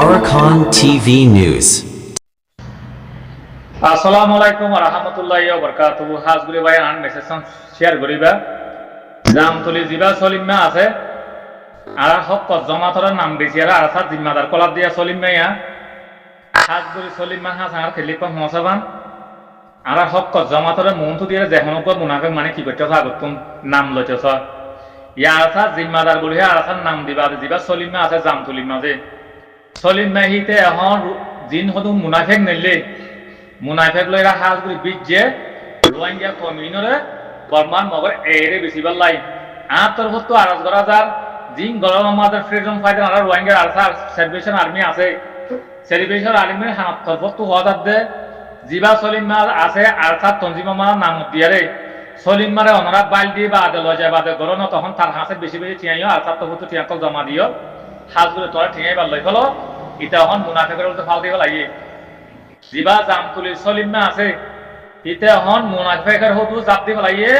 Arakan TV News. আসসালামু আলাইকুম ওয়া রাহমাতুল্লাহি ওয়া বারাকাতুহু। হাজগুলি ভাই আন মেসেজ শেয়ার করিবা জামতলি জিবা সলিমা আছে আর হক জমাতর নাম দিছি আর আসাদ জিম্মাদার কলার দিয়া সলিমাইয়া হাজগুলি সলিমা হাসার খেলিপা মসাবান আর হক জমাতর মনতু দিয়ে যেমন মুনাফিক মানে কি করতে আগতুম নাম লইতেছ ইয়া আসাদ জিম্মাদার বলি আর আসাদ নাম দিবা জিবা সলিমা আছে জামতলি মাঝে সলিমা হিতে এখন জিন হদু মুনাফিক নেলে মুনাফিক লইরা হাজগুলি বিজে রোহিঙ্গা কমিউনরে বর্মান মগর এরে বেশি বাল্লাই আতর হতো আরাজ করা যার জিন গরম আমাদের ফ্রিডম ফাইটার আর রোহিঙ্গা আরসার সার্ভিসেশন আর্মি আছে সার্ভিসেশন আর্মির হাত তরফত তো হওয়া দে জিবা সলিমা আছে আরসার তঞ্জিমা নাম দিয়ারে সলিমারে অনরা বাইল দিয়ে বা আদে লজায় বাদে গরম তখন তার হাতে বেশি বেশি ঠিয়াইও আরসার তরফত ঠিয়াকল জমা দিও হাজগুলি তোরা ঠিয়াই ভাল লই ফেলো এটা এখন মুনাফিকের উল্টো ফাল দিব লাগিয়ে জিবা জামতুলি সলিমা আছে ইতে হন মুনাফিকের হতু জাপ দিব লাইয়ে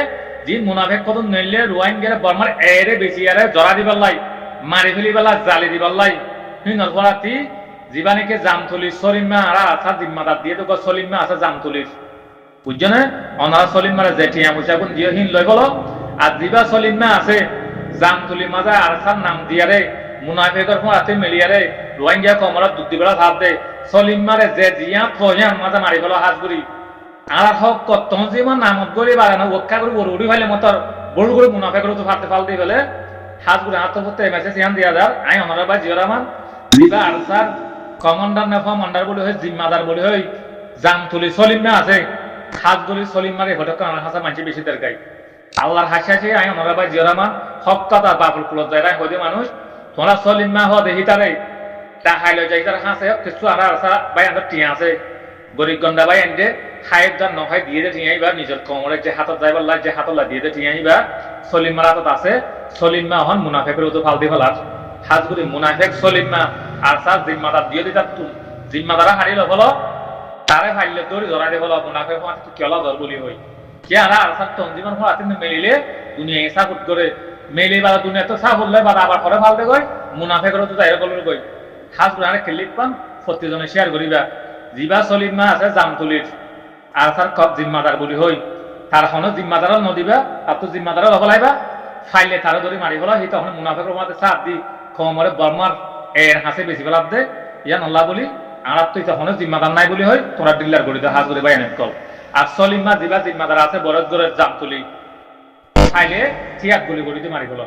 জি মুনাফিক কত নইলে রোহিঙ্গার বর্মার এরে বেশি আরে জরা দিবার লাই মারি ফেলিবার জালি দিবার লাই হিনর পরাতি জিবানিকে জামতুলি সলিমা আর আসার জিম্মাদার দিয়ে তো সলিমা আছে জামতুলির বুঝছনে অনারা সলিমারে জেঠিয়া মুসাগুন দিয়ে হিন লই বলো আর জিবা সলিমা আছে জামতুলি মাজা আরসার নাম দিয়ারে মুনাফিকের পরাতি মিলিয়ারে রোহিঙ্গা কমরা দুধ দিবেলা ভাত দে সলিমারে যে জিয়া প্রয়ান মাজা মারি ফেলো হাজগুড়ি আর হক কত জীবন নামত গড়ি বাড়ানো ওক্কা করে বড় উড়ি ফেলে মতর বড় করে মুনাফে করে তো ফাটতে ফাল দিয়ে ফেলে হাজগুড়ি হাত করতে মেসেজ ইয়ান দিয়া যার আই অনারা বা জিও রহমান জিবা আনসার কমান্ডার না কমান্ডার বলে হয় জিম্মাদার বলে হয় জামতুলি সলিমা আছে হাজগুড়ি সলিমারে ঘটক আমার হাসা মানছি বেশি দরকার আল্লাহর হাসি আই অনারা বা জিও রহমান হকটা তার বাপুল কুলত যায় হইতে মানুষ তোমরা সলিমা হ দেখি তারে দেখাইলে যাই তার হাসে কিছু আর আসা ভাই আমাদের টিয়া আছে গরিব গন্ডা ভাই এনে খায়ের যার নখাই দিয়ে দে টিয়াইবা নিজের কোমরে যে হাতত যাইবার লাগ যে হাতলা দিয়ে দে টিয়াইবা সলিমার হাতত আছে সলিমা হন মুনাফিকের তো ফাল দি ফেলার হাজগুড়ি মুনাফিক সলিমা আর সার জিম্মাদার দিয়ে দিতা জিম্মাদারা হারিল বলো তারে ফাইলে দৌড়ি ধরা দে বলো মুনাফিক কেলা ধর বলি হই কে আর সার তঞ্জিমান হওয়া তিনি মেলিলে দুনিয়া সাকুট করে মেলে বা দুনিয়া তো সাফ হলে বা আবার পরে ফাল দে গই মুনাফিকের তো যাই বলবে গই হাজগুড়ি আরে ক্লিক পান প্রতিজনে শেয়ার করিবা জিবা সলিমা আছে জামতুলির আর তার কব জিম্মাদার বলি হই তার হন জিম্মাদার নদিবা আর তো জিম্মাদার লবলাইবা ফাইলে তার ধরে মারি ফেলা এই তখন মুনাফিকের মধ্যে চাপ দি কমরে বর্মার এর হাসে বেশি ফেলাপ দে ইয়ান আল্লাহ বলি আর তুই তখন জিম্মাদার নাই বলি হই তোরা ডিলার করি দে হাজ করে বাই এনে কল আর সলিমা জিবা জিম্মাদার আছে বরজ গরের জামতুলি ফাইলে চিয়াক গুলি করি দিয়ে মারি ফেলা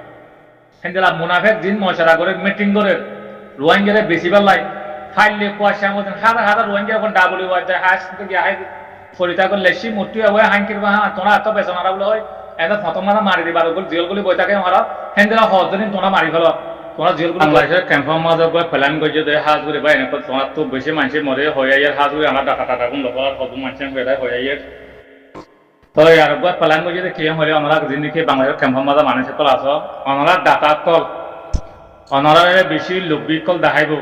হেন্দেলা মুনাফিক দিন মশারা করে মিটিং করে রোহিঙ্গারে বেশি বেলায় ফাইলে পয়সা মতন হাজার হাজার রোহিঙ্গা এখন ডাবলি ওয়াই যায় হাস থেকে হাই ফরিতা করে লেসি মূর্তি হয় হাঙ্কির বা তোরা এত বেচনারা বলে হয় এটা ফতম মারা মারি দিবা ওগুলো জেলগুলি বই থাকে মারা হেন্দেলা হজদিন তোরা মারি ফেলো তোরা জেলগুলি বাংলাদেশের ক্যাম্পের মাঝে করে প্ল্যান করছে যে হাজ করে বা এনেকুৱা তোরা তো বেশি মানুষ মরে হয়ে আইয়ার হাজ করে আমার ডাকা টাকা কোন লোক কত মানুষ হয়ে যায় হয়ে আইয়ার তো আর একবার প্ল্যান করছে যে কে হলে আমরা জিনিসকে বাংলাদেশের ক্যাম্পের মাঝে মানুষ কল আস আমরা ডাকা কল অনারে বেশি লোভী কল দেখাইব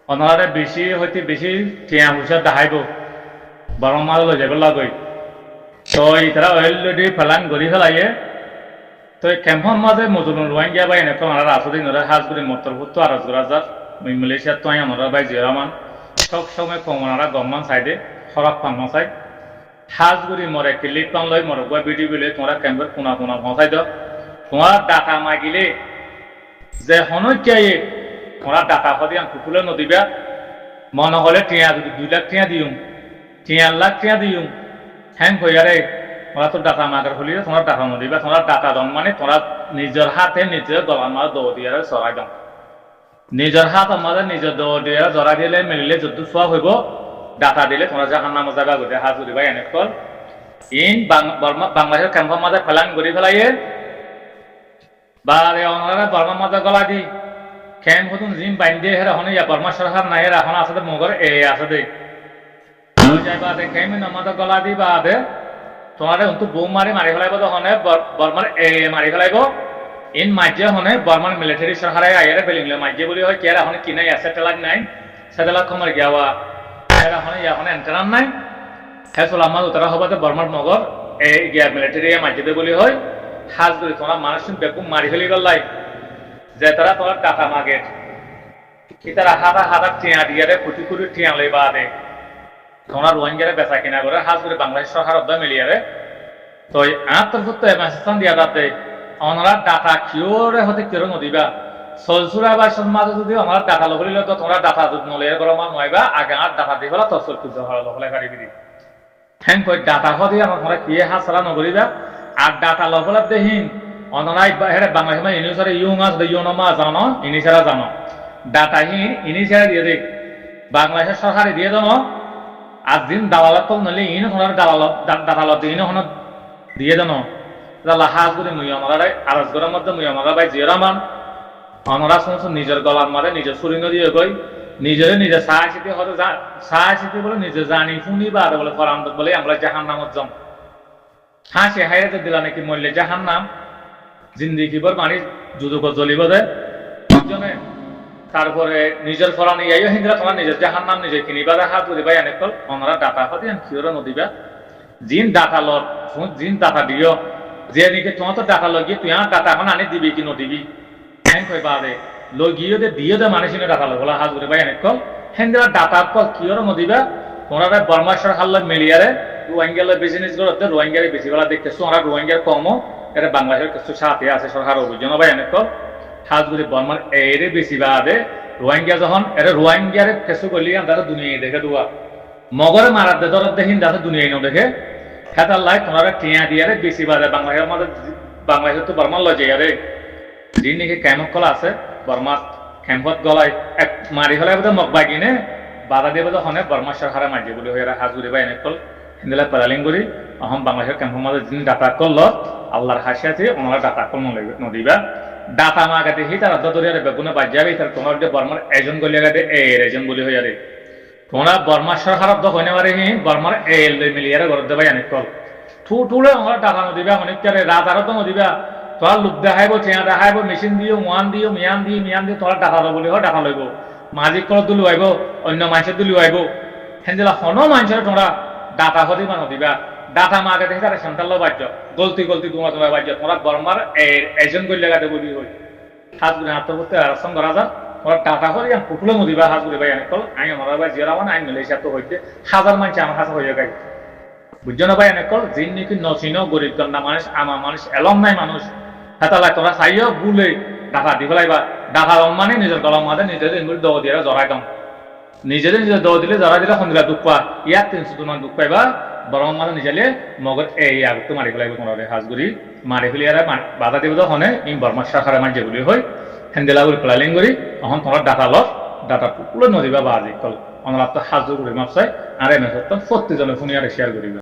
অনারে বেশি হইতে বেশি টিয়া পয়সা দেখাইব বরং মাল লৈ যাব লাগই তো ইতারা অলরেডি প্ল্যান করি ফেলাইয়ে তো ক্যাম্পের মাঝে মজুর রোহিঙ্গা বা এনেকুৱা আমরা আসদিন হাজ করে মতর ভুত আর রাজার মালয়েশিয়ার তো আমরা ভাই জিরামান সব সময় কমনারা গম্মান সাইডে খরাব পান্ন চাই হাজ করে মরে ক্লিক পান লই মরে গা ভিডিও বিলে তোমরা ক্যাম্পের কোনা কোনা পৌঁছাই দাও তোমার ডাটা মাগিলে যে হনকাই ওরা ডাটা ফদিয়ান কুকুলে নদীবা মনে হলে টিয়া যদি 2 লাখ টিয়া দিও 3 লাখ টিয়া দিও হ্যাং হইয়ারে ওরা তো ডাটা মাগার হলিয়ে তোমার ডাটা নদীবা তোমার ডাটা দম মানে তোরা নিজের হাতে নিজের গলার মাঝে দৌ দিয়ে চড়াই দাও নিজের হাত আমাদের নিজের দৌ দিয়ে জড়াই দিলে মিলিলে যত সব হইব ডাটা দিলে তোমরা জাহান নামে যাবা গোটে হাত ধরিবা এনে কল ইন বাংলাদেশের ক্যাম্পের মাঝে ফেলান করি ফেলাইয়ে বারে ওনারা বর্মার মাঝে গলা দি কেন হতুন জিম বাইন্দে হেরা হনে ইয়া বর্মা সরকার নাই হেরা হন আছে মগর এ আছে দে যাইবা দে কেমন আমাদের গলা দি বা দে তোমারে অন্তু বউ মারি ফেলাইব তো হনে বর্মার এ মারি ফেলাইব ইন মাঝে হনে বর্মার মিলিটারি সরকারে আইয়ারে ফেলিংলে মাঝে বলি হয় কেরা হনে কিনাই আছে তেলাক নাই সেতেলাক কমর গিয়াওয়া হেরা হনে ইয়া হনে এন্টারান নাই হেসল আমার উত্তরা হবাতে বর্মার মগর এ গিয়া মিলিটারি মাঝে দে বলি হয় হাজ করে তোমরা মানুষ বেকুম মারি ফেলি গেলাই যে তারা তোমার টাকা মাগে ইতারা হাজার হাজার টিয়া দিয়ে কোটি কোটি টিয়া লই বাদে তোমরা রোহিঙ্গারে বেচা কিনা করে হাজ করে বাংলাদেশ সরকার অধ্যয় মিলিয়ারে তো আত্মভুক্ত মেসেজ দিয়া তাতে ওনারা ডাটা কিওরে হতে কেউ নদীবা সলসুরা বা সমাজে যদি আমার ডাটা লবলিল তো তোমরা ডাটা যদি নলে গরমা নয়বা আগে আর ডাটা দি হলা তসল কুজ হলা লবলে পারিবি থ্যাংক কই ডাটা হদি আমার তোমরা কি হাসরা নগরিবা আর ডাটা লবলে দেহিন ওনারা হেরে বাংলাদেশ মানে ইনিসারে ইউঙ্গাস দে ইউনমা জানো ইনিসারা জানো ডাটা হিন ইনিসারা দিয়ে দে বাংলাদেশের সরকারে দিয়ে দাও আর দিন দালালত নলে ইন হনার দালালত ইন হন দিয়ে দাও আল্লাহ হাজ করে মুই আমরা আরজ গরার মধ্যে মুই আমরা ভাই জিরামান আমরা সমস্ত নিজের গলার মারে নিজের শরীর দিয়ে গই নিজে সাহায্যতে হতে সাহায্যতে বলে নিজে জানি শুনি বা বলে ফরাম বলে আমরা জাহান নামত জম হাসি হাইরে দিলা নাকি মরলে জাহান নাম জিন্দিগি বর মানে যুদক জ্বলিব দেয় জনে তারপরে নিজের ফরান ইয়াইও হিন্দরা তোমার নিজের জাহান নাম নিজে কিনিবা হাত ধরে ভাই অনেক আমরা ডাটা হতে কিওর নদীবা জিন ডাটা লত জিন ডাটা দিও যে নিকে তোমার তো ডাটা লগিয়ে তুই আর ডাটা এখন আনি দিবি কি নদিবি হ্যাঁ কই বাদে লগিয়ে দে দিয়ে দে মানুষ ডাটা লগলা হাত ধরে ভাই অনেক হিন্দরা ডাটা কল কিওর নদীবা তোমরা বর্মা সরকার মিলিয়ারে রোহিঙ্গালে বিজনেস করতে রোহিঙ্গারে বেশি বেলা দেখতেছো আমরা রোহিঙ্গার কমও এটা বাংলাদেশের কিছু সাথে আছে সরকার অভিযান ভাই অনেক হাজগুড়ি বর্মার এরে বেশি বাদে রোহিঙ্গা যখন এটা রোহিঙ্গারে কিছু করলি আমরা দুনিয়া দেখে দুয়া মগরে মারার দে ধর দেখিন যাতে দুনিয়া ন দেখে হেতার লাই তোমরা টিয়া দিয়ে বেশি বাদে বাংলাদেশের মধ্যে বাংলাদেশের তো বর্মার লজে আরে যিনি নাকি ক্যাম্প খোলা আছে বর্মার ক্যাম্পত গলায় এক মারি হলে বোধ মগ বাই কিনে বাধা দিয়ে বোধ হনে বর্মা সরকারে মাঝে বলে হয়ে হাজগুড়ি বা এনে কল হিন্দিলা পেরালিং করি অহম বাংলাদেশের ক্যাম্পের মধ্যে যিনি ডাটা করল আল্লাহর হাসি আছে ওনারা ডাটা কল নদীবা ডাটা মাগাতে হি তার দরিয়ারে বেগুনে বাজ্যাবে তার তোমার যে বর্মার এজন গলিয়া গাতে এজন বলি হয়ে যাবে তোমরা বর্মা সরকার হইনে পারে হি বর্মার এল মিলিয়ারে ঘর দেবাই অনেক কল ঠুলে আমরা ডাটা নদীবা অনেক রাত আরো তো নদীবা তোরা লোক দেখাইব চেয়া দেখাইব মেশিন দিও ওয়ান দিও মিয়ান দিয়ে তোরা ডাটা বলি হয় ডাটা লইব মাজিক কলত দুলি আইব অন্য মানুষের দুলি আইব হেন্দিলা হন মানুষের তোমরা ডাটা হদি বা নদীবা ডাটা মাগে দেখে তারা সন্তান বাজ্য গলতি তোমার বাজ্য তোমরা বর্মার এজন গলিয়া গাতে বলি হয় হাত গুলি আত্মপত্তি আরসন করা যাক ওরা টাটা করে পুটুলো নদীবা হাত গুলি ভাই অনেক কল আমি আমার ভাই জিরা মানে আমি মিলে তো হইতে হাজার মানুষ আমার কাছে হয়ে গাই বুঝছো না ভাই অনেক কল যিন নাকি নচিন গরিব কন্যা মানুষ আমার মানুষ এলম নাই মানুষ হেতালাই তোরা চাইও বুলে ডাটা দি পেলাইবা ডাটা মানে নিজের গলার মাঝে নিজের দৌ দিয়ে জড়াই দাম নিজেদের দৌ দিলে জড়াই দিলে সন্ধিলা দুঃখ পা ইয়াত 300 তোমার দুঃখ পাইবা বরং মানে নিজেলে মগর এই আগতো মারি পেলাইব তোমার হাজগুড়ি মারি ফেলি আর বাধা দিব হনে ই বর্মা সরকারে মাঝে বলি হয় হেন্দেলা বলে প্লালিং করি তখন তোমার ডাটা লস ডাটা পুকুলো নদীবা বাজি কল অনলাপ তো হাজু করি মাপসাই আর এনে সত্য 40 জনে শুনি আর শেয়ার করিবা